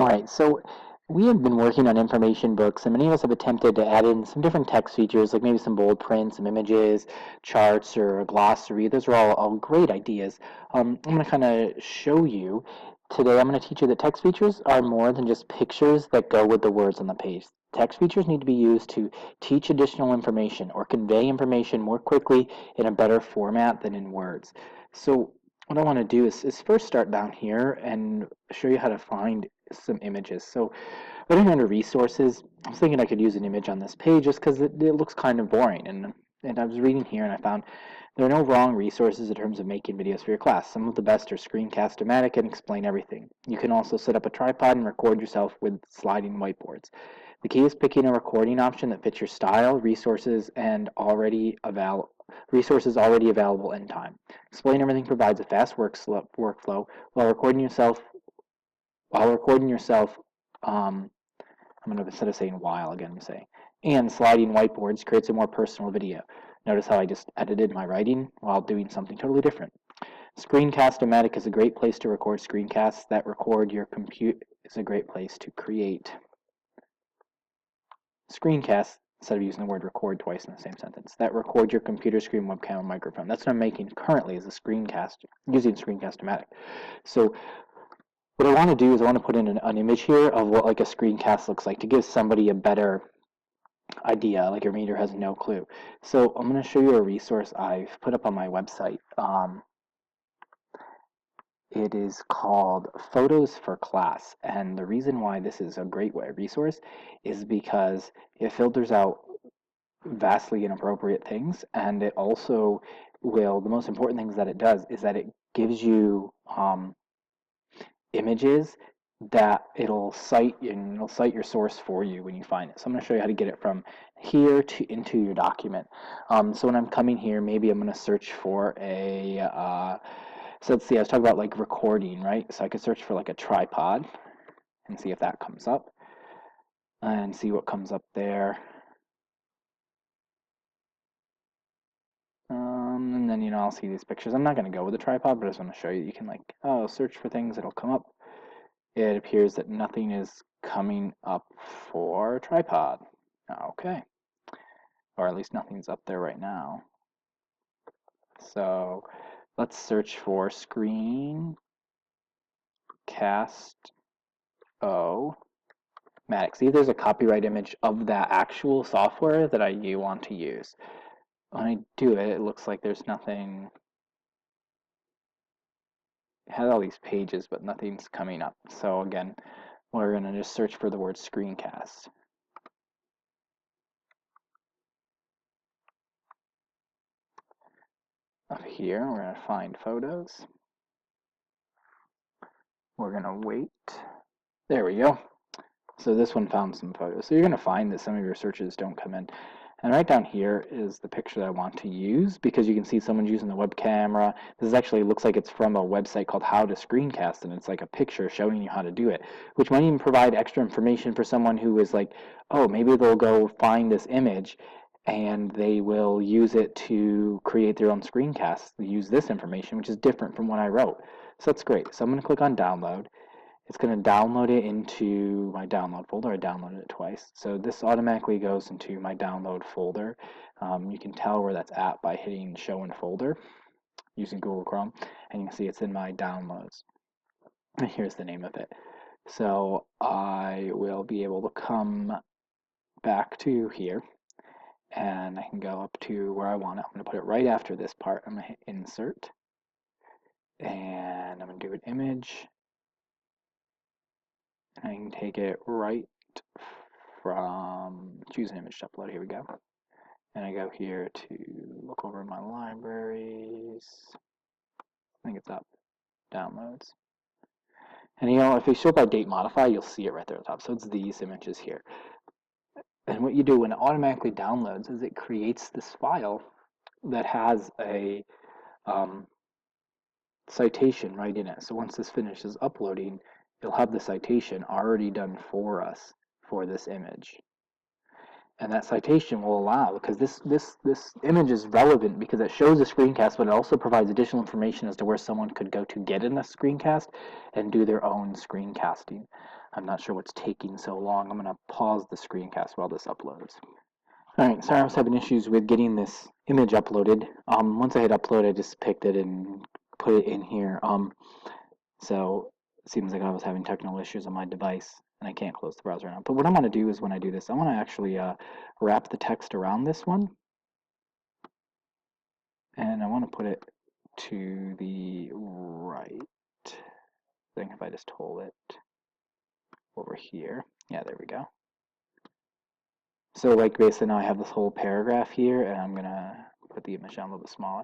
All right, so we have been working on information books, and many of us have attempted to add in some different text features, like maybe some bold print, some images, charts, or a glossary. Those are all great ideas. I'm going to kind of show you today. I'm going to teach you that text features are more than just pictures that go with the words on the page. Text features need to be used to teach additional information or convey information more quickly in a better format than in words. So what I want to do is first start down here and show you how to find some images. So right here under resources, I was thinking I could use an image on this page just because it looks kind of boring. And I was reading here and I found there are no wrong resources in terms of making videos for your class. Some of the best are Screencast-O-Matic and Explain Everything. You can also set up a tripod and record yourself with sliding whiteboards. The key is picking a recording option that fits your style, resources already available in time. Explain Everything provides a fast workflow while recording yourself. Um, I'm going to, instead of saying while again, I'm saying, and sliding whiteboards creates a more personal video. Notice how I just edited my writing while doing something totally different. Screencast-O-Matic is a great place to record screencasts that record your compute. Is a great place to create screencasts instead of using the word record twice in the same sentence. That record your computer screen, webcam, and microphone. That's what I'm making currently is a screencast using Screencast-O-Matic. So what I want to do is I want to put in an image here of what like a screencast looks like to give somebody a better idea, like your reader has no clue. So I'm going to show you a resource I've put up on my website. It is called Photos for Class, and the reason why this is a great resource is because it filters out vastly inappropriate things, and it also the most important things that it does is that it gives you images that it'll cite your source for you when you find it. So I'm going to show you how to get it from here to into your document. So when I'm coming here, maybe I'm going to search for so let's see, I was talking about like recording, right? So I could search for like a tripod and see if that comes up and see what comes up there. And then, I'll see these pictures. I'm not going to go with a tripod, but I just want to show you. You can search for things, it'll come up. It appears that nothing is coming up for tripod. Okay. Or at least nothing's up there right now. So let's search for Screencast-O-Matic. See if there's a copyright image of that actual software that you want to use. When I do it, it looks like there's nothing. It has all these pages, but nothing's coming up. So again, we're going to just search for the word screencast. Up here, we're going to find photos. We're going to wait. There we go. So this one found some photos. So you're going to find that some of your searches don't come in. And right down here is the picture that I want to use because you can see someone's using the web camera. This actually looks like it's from a website called How to Screencast, and it's like a picture showing you how to do it, which might even provide extra information for someone who is like, oh, maybe they'll go find this image and they will use it to create their own screencast. They use this information, which is different from what I wrote. So that's great. So I'm going to click on download. It's going to download it into my download folder. I downloaded it twice. So this automatically goes into my download folder. You can tell where that's at by hitting show in folder using Google Chrome. And you can see it's in my downloads. And here's the name of it. So I will be able to come back to here and I can go up to where I want it. I'm going to put it right after this part. I'm going to hit insert and I'm going to do an image. I can take it right from choose an image to upload. Here we go. And I go here to look over my libraries. I think it's up. Downloads. And if you sort by date modify, you'll see it right there at the top. So it's these images here. And what you do when it automatically downloads is it creates this file that has a citation right in it. So once this finishes uploading, it'll have the citation already done for us for this image. And that citation will allow, because this image is relevant because it shows a screencast, but it also provides additional information as to where someone could go to get in a screencast and do their own screencasting. I'm not sure what's taking so long. I'm going to pause the screencast while this uploads. All right, sorry I was having issues with getting this image uploaded. Once I hit upload, I just picked it and put it in here. So it seems like I was having technical issues on my device and I can't close the browser now. But what I'm going to do is when I do this, I want to actually wrap the text around this one. And I want to put it to the right. I think if I just hold it over here. Yeah, there we go. So like basically now I have this whole paragraph here and I'm going to put the image down a little bit smaller.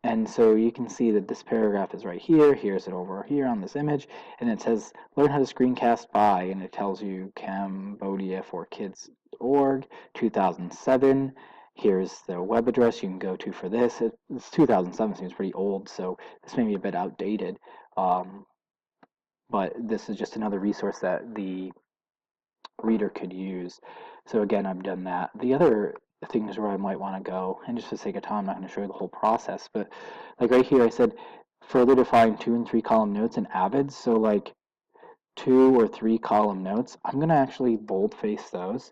And so you can see that this paragraph is right here. Here's it over here on this image. And it says, learn how to screencast by, and it tells you Cambodia4Kids.org, 2007. Here's the web address you can go to for this. It's 2007, seems pretty old, so this may be a bit outdated. But this is just another resource that the reader could use. So again, I've done that. The other things where I might want to go, and just for the sake of time, I'm not going to show you the whole process, but like right here I said further define 2 and 3 column notes in Avid. So like 2 or 3 column notes, I'm going to actually boldface those,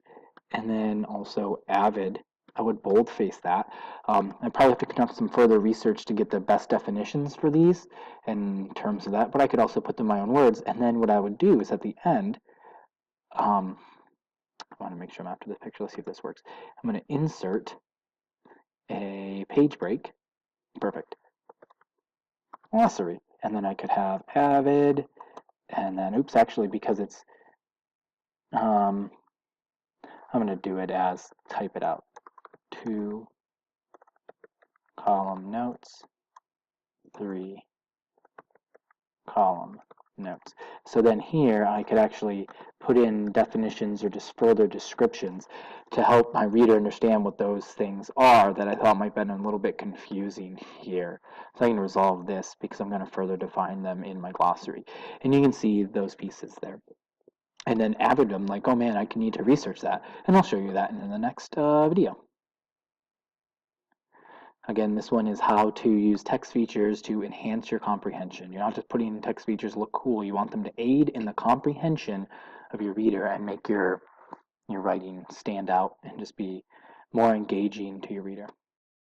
and then also Avid, I would boldface that. I probably have to conduct some further research to get the best definitions for these in terms of that, but I could also put them in my own words. And then what I would do is at the end, I want to make sure I'm after this picture. Let's see if this works. I'm going to insert a page break. Perfect. Glossary. And then I could have Avid, and then, oops, actually, because it's, I'm going to do it as, type it out, 2 column notes, 3 column notes. So then here I could actually put in definitions or just further descriptions to help my reader understand what those things are that I thought might have been a little bit confusing here. So I can resolve this because I'm going to further define them in my glossary. And you can see those pieces there. And then Avid, I'm like, oh man, I need to research that. And I'll show you that in the next video. Again, this one is how to use text features to enhance your comprehension. You're not just putting in text features to look cool. You want them to aid in the comprehension of your reader and make your writing stand out and just be more engaging to your reader.